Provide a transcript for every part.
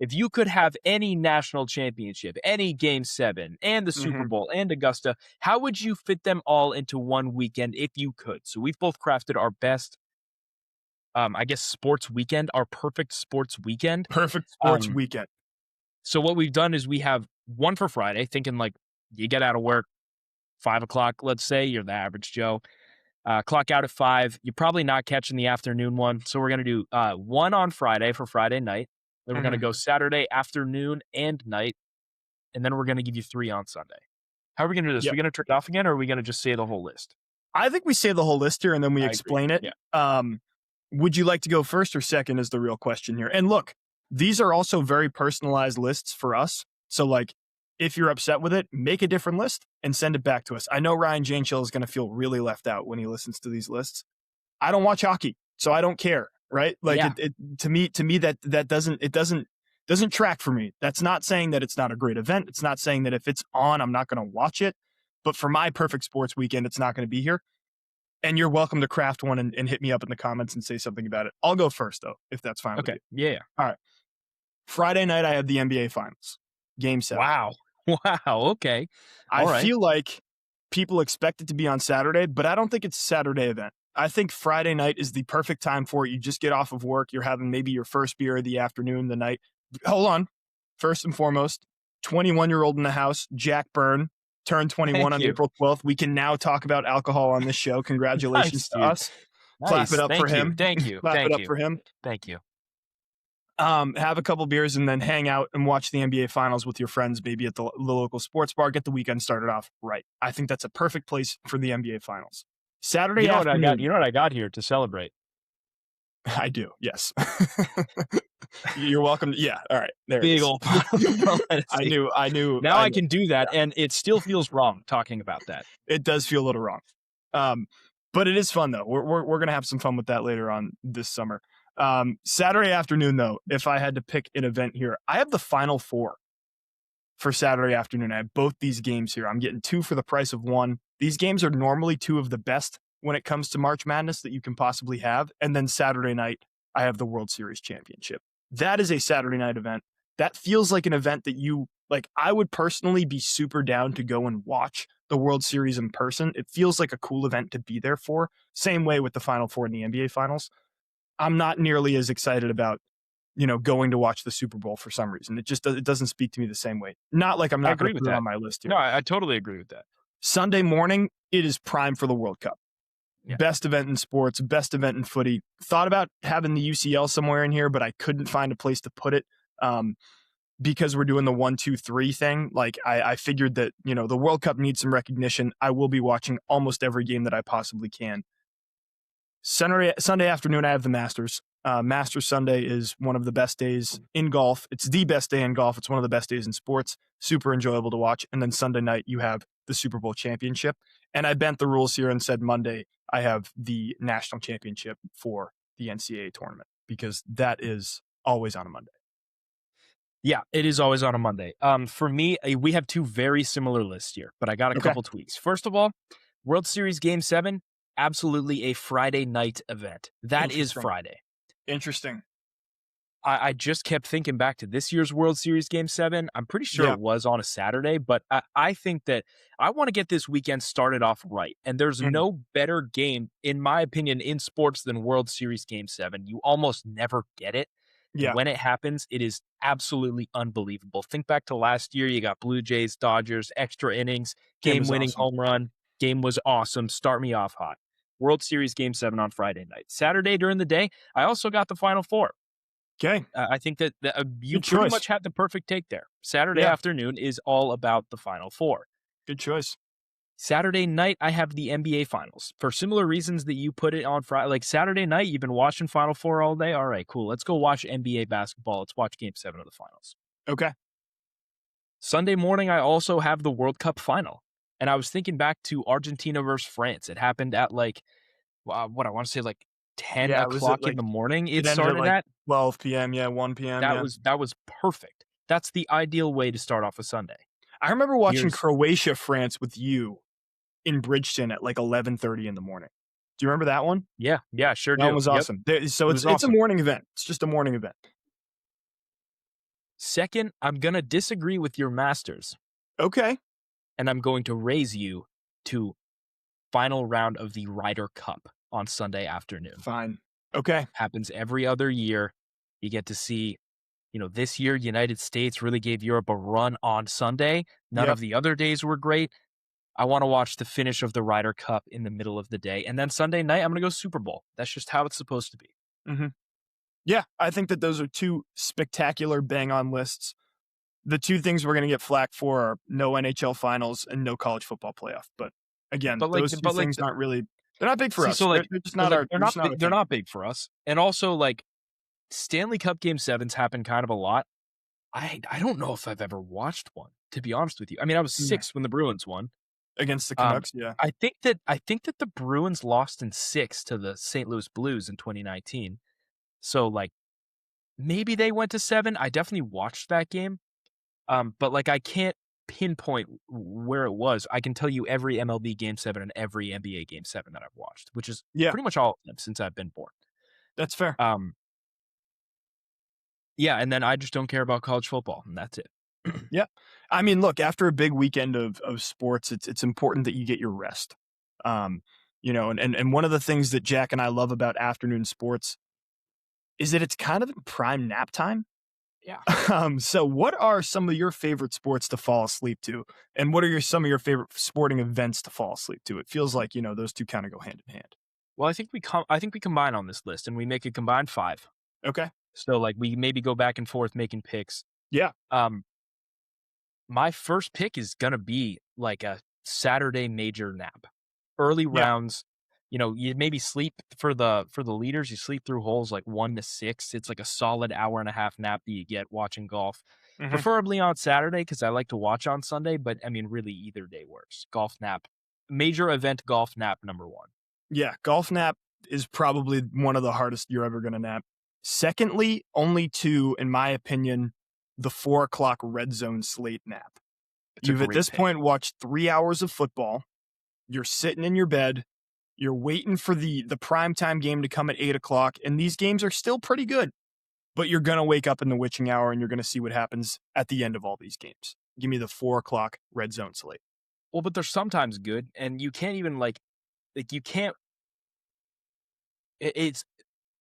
if you could have any national championship, any Game 7, and the Super Mhm. Bowl, and Augusta, how would you fit them all into one weekend if you could? So we've both crafted our best, I guess, sports weekend, our perfect sports weekend. Perfect sports Um, weekend. so what we've done is we have one for Friday, thinking like you get out of work 5 o'clock, let's say, you're the average Joe. Clock out at 5. You're probably not catching the afternoon one. So we're going to do one on Friday for Friday night. Then we're going to Mhm. go Saturday afternoon and night. And then we're going to give you 3 on Sunday. How are we going to do this? Are Yep. we going to turn it off again, or are we going to just say the whole list? I think we say the whole list here and then we I agree. explain it. Yeah. Would you like to go first or second is the real question here. And look, these are also very personalized lists for us. So like, if you're upset with it, make a different list and send it back to us. I know Ryan Janeshill is going to feel really left out when he listens to these lists. I don't watch hockey, so I don't care, right? Like Yeah. to me that doesn't track for me. That's not saying that it's not a great event. It's not saying that if it's on, I'm not going to watch it. But for my perfect sports weekend, it's not going to be here. And you're welcome to craft one and hit me up in the comments and say something about it. I'll go first though, if that's fine with Okay. you. Yeah. All right. Friday night, I have the NBA Finals, Game 7. Wow. Wow. Okay. I All right. feel like people expect it to be on Saturday, but I don't think it's a Saturday event. I think Friday night is the perfect time for it. You just get off of work. You're having maybe your first beer of the afternoon, the night. Hold on. First and foremost, 21-year-old in the house, Jack Byrne, turned 21 Thank on you. April 12th. We can now talk about alcohol on this show. Congratulations Nice, to dude. us. Clap Nice. it up for Thank you. him. Thank you. Clap it Thank up you. for him. Thank you. Have a couple beers and then hang out and watch the NBA Finals with your friends, maybe at the local sports bar. Get the weekend started off right. I think that's a perfect place for the NBA Finals. Saturday You know what I got? afternoon. You know what I got here to celebrate? I do, yes. You're welcome. Yeah, all right. There Big it is. old pile of I knew. Now I can do that, and it still feels wrong talking about that. It does feel a little wrong. But it is fun though. We're gonna have some fun with that later on this summer. Saturday afternoon though, if I had to pick an event here, I have the Final Four for Saturday afternoon. I have both these games here. I'm getting 2 for the price of 1. These games are normally 2 of the best when it comes to March Madness that you can possibly have. And then Saturday night, I have the World Series Championship. That is a Saturday night event. That feels like an event that you like. I would personally be super down to go and watch the World Series in person. It feels like a cool event to be there for. Same way with the Final Four in the NBA Finals. I'm not nearly as excited about, going to watch the Super Bowl for some reason. It doesn't speak to me the same way. Not like I'm I not agree going to with put it that. on my list here. No, I totally agree with that. Sunday morning, it is prime for the World Cup. Yeah. Best event in sports, best event in footy. Thought about having the UCL somewhere in here, but I couldn't find a place to put it because we're doing the 1, 2, 3 thing. Like I figured that, the World Cup needs some recognition. I will be watching almost every game that I possibly can. Sunday afternoon, I have the Masters. Masters Sunday is one of the best days in golf. It's the best day in golf. It's one of the best days in sports. Super enjoyable to watch. And then Sunday night, you have the Super Bowl championship. And I bent the rules here and said Monday, I have the national championship for the NCAA tournament because that is always on a Monday. Yeah, it is always on a Monday. For me, we have 2 very similar lists here, but I got a couple tweaks. First of all, World Series Game 7, absolutely a Friday night event. That is Friday. Interesting. I just kept thinking back to this year's World Series Game 7. I'm pretty sure it was on a Saturday, but I think that I want to get this weekend started off right. And there's no better game, in my opinion, in sports than World Series Game 7. You almost never get it. Yeah. When it happens, it is absolutely unbelievable. Think back to last year. You got Blue Jays, Dodgers, extra innings, game-winning home run. Game was awesome. Start me off hot. World Series Game 7 on Friday night. Saturday during the day, I also got the Final Four. Okay. I think that you pretty much had the perfect take there. Saturday afternoon is all about the Final Four. Good choice. Saturday night, I have the NBA Finals. For similar reasons that you put it on Friday. Like Saturday night, you've been watching Final Four all day. All right, cool. Let's go watch NBA basketball. Let's watch Game 7 of the Finals. Okay. Sunday morning, I also have the World Cup Final. And I was thinking back to Argentina versus France. It happened at like, what I want to say, like 10 o'clock in the morning. It started at 12 p.m. Yeah, 1 p.m. That was perfect. That's the ideal way to start off a Sunday. I remember watching Croatia France with you in Bridgeton at like 11:30 in the morning. Do you remember that one? Yeah, sure do. That was awesome. So it's a morning event. It's just a morning event. Second, I'm going to disagree with your Masters, Okay. and I'm going to raise you to final round of the Ryder Cup on Sunday afternoon. Fine. Okay. Happens every other year. You get to see, this year, United States really gave Europe a run on Sunday. None Yep. of the other days were great. I want to watch the finish of the Ryder Cup in the middle of the day. And then Sunday night, I'm going to go Super Bowl. That's just how it's supposed to be. Mm-hmm. Yeah, I think that those are two spectacular bang on lists. The two things we're going to get flack for are no NHL finals and no college football playoff. But again, But like, those two but like, things aren't really, they're not big for see, us. so like, They're just but not like, our, they're just not our they're thing. not big for us. And also, like, Stanley Cup Game Sevens happen kind of a lot. I don't know if I've ever watched one, to be honest with you. I mean, I was Yeah. 6 when the Bruins won. Against the Canucks, yeah. I think that the Bruins lost in 6 to the St. Louis Blues in 2019. So like maybe they went to 7. I definitely watched that game. But like I can't pinpoint where it was. I can tell you every MLB Game 7 and every NBA Game 7 that I've watched, which is Yeah, pretty much all of them since I've been born. that's fair. Um, yeah, and then I just don't care about college football, and that's it. Yeah. I mean, look, after a big weekend of sports, it's important that you get your rest. And one of the things that Jack and I love about afternoon sports is that it's kind of prime nap time. Yeah. So what are some of your favorite sports to fall asleep to? And what are some of your favorite sporting events to fall asleep to? It feels like, those two kind of go hand in hand. Well, I think we combine on this list and we make a combined 5. Okay. So like we maybe go back and forth making picks. Yeah. Um, my first pick is gonna be like a Saturday major nap, early Yeah. rounds. You maybe sleep for the leaders. You sleep through holes like 1 to 6. It's like a solid hour and a half nap that you get watching golf, Hmm. preferably on Saturday because I like to watch on Sunday. But I mean, really, either day works. Golf nap, major event golf nap number 1. Yeah. Golf nap is probably one of the hardest you're ever going to nap. Secondly, only to, in my opinion, the 4 o'clock red zone slate nap. It's a You've at great this pick. point watched 3 hours of football. You're sitting in your bed. You're waiting for the primetime game to come at 8 o'clock. And these games are still pretty good. But you're going to wake up in the witching hour and you're going to see what happens at the end of all these games. Give me the 4 o'clock red zone slate. Well, but they're sometimes good, and you can't even like you can't. It's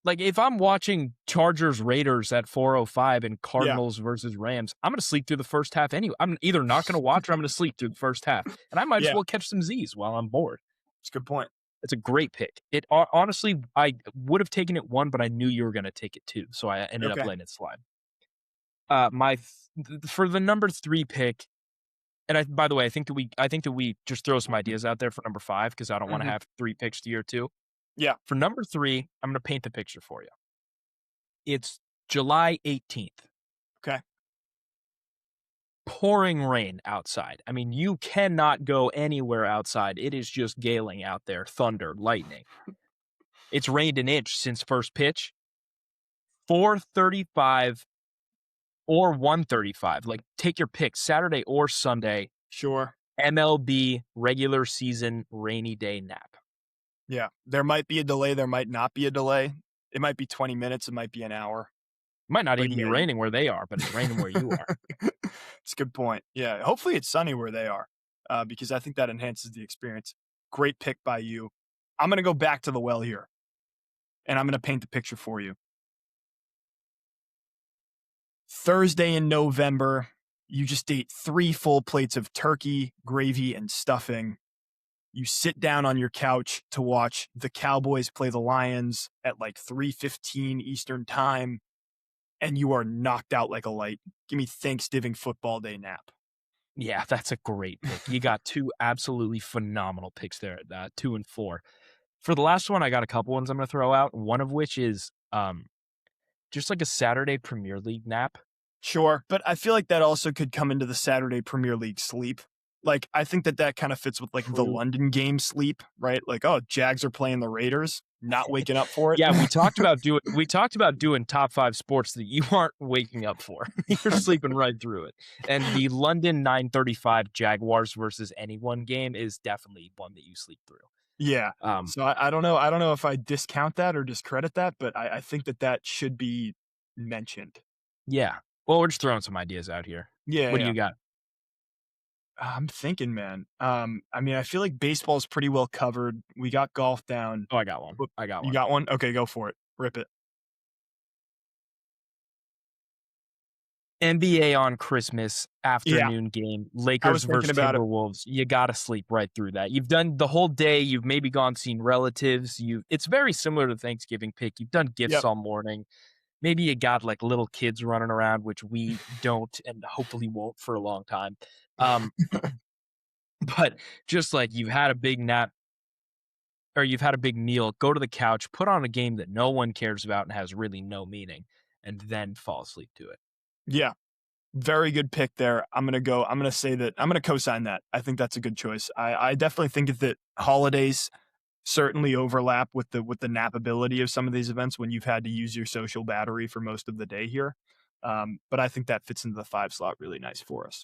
like if I'm watching Chargers Raiders at 4:05 and Yeah. Cardinals versus Rams, I'm gonna sleep through the first half anyway. I'm either not gonna watch or I'm gonna sleep through the first half, and I might as Yeah. well catch some Z's while I'm bored. It's a good point. It's a great pick. Honestly, I would have taken it 1, but I knew you were gonna take it 2, so I ended up Okay. letting it slide. For the number 3 pick, and by the way, I think that we just throw some ideas out there for number 5 because I don't want to Mhm. have 3 picks to year 2. Yeah. For number 3, I'm gonna paint the picture for you. It's July 18th. Okay. Pouring rain outside. I mean, you cannot go anywhere outside. It is just galing out there, thunder, lightning. It's rained an inch since first pitch. 4:35 or 1:35. Like, take your pick, Saturday or Sunday. Sure. MLB regular season rainy day nap. Yeah. There might be a delay. There might not be a delay. It might be 20 minutes. It might be an hour. Might not But even be yeah, raining where they are, but it's raining where you are. it's a good point. Yeah. Hopefully it's sunny where they are because I think that enhances the experience. Great pick by you. I'm going to go back to the well here and I'm going to paint the picture for you. Thursday in November, you just ate 3 full plates of turkey, gravy, and stuffing. You sit down on your couch to watch the Cowboys play the Lions at like 3:15 Eastern time, and you are knocked out like a light. Give me Thanksgiving football day nap. Yeah, that's a great pick. You got 2 absolutely phenomenal picks there, 2 and 4. For the last one, I got a couple ones I'm gonna throw out, one of which is, just like a Saturday Premier League nap. Sure, but I feel like that also could come into the Saturday Premier League sleep. Like, I think that kind of fits with like the True. London game sleep, right? Like, oh, Jags are playing the Raiders, not waking up for it. Yeah, we talked about doing top 5 sports that you aren't waking up for. You're sleeping right through it. And the London 9:35 Jaguars versus anyone game is definitely one that you sleep through. Yeah. Um, So I don't know. I don't know if I discount that or discredit that, but I think that should be mentioned. yeah. Well, we're just throwing some ideas out here. Yeah, What do yeah. you got? I'm thinking, man. I mean, I feel like baseball's pretty well covered. We got golf down. Oh, I got one. Whoop, I got you one. got one? Okay, go for it. Rip it. NBA on Christmas Yeah, afternoon game, I Lakers was thinking versus about it. Timberwolves. You gotta sleep right through that. You've done the whole day. You've maybe gone seen relatives. It's very similar to Thanksgiving pick. You've done gifts Yep. all morning. Maybe you got like little kids running around, which we don't and hopefully won't for a long time. Um, but just like you've had a big nap or you've had a big meal, go to the couch, put on a game that no one cares about and has really no meaning, and then fall asleep to it. Yeah, very good pick there. I'm gonna say that I'm gonna co-sign that. I think that's a good choice. I definitely think that holidays certainly overlap with the nappability of some of these events when you've had to use your social battery for most of the day here. But I think that fits into the 5 slot really nice for us.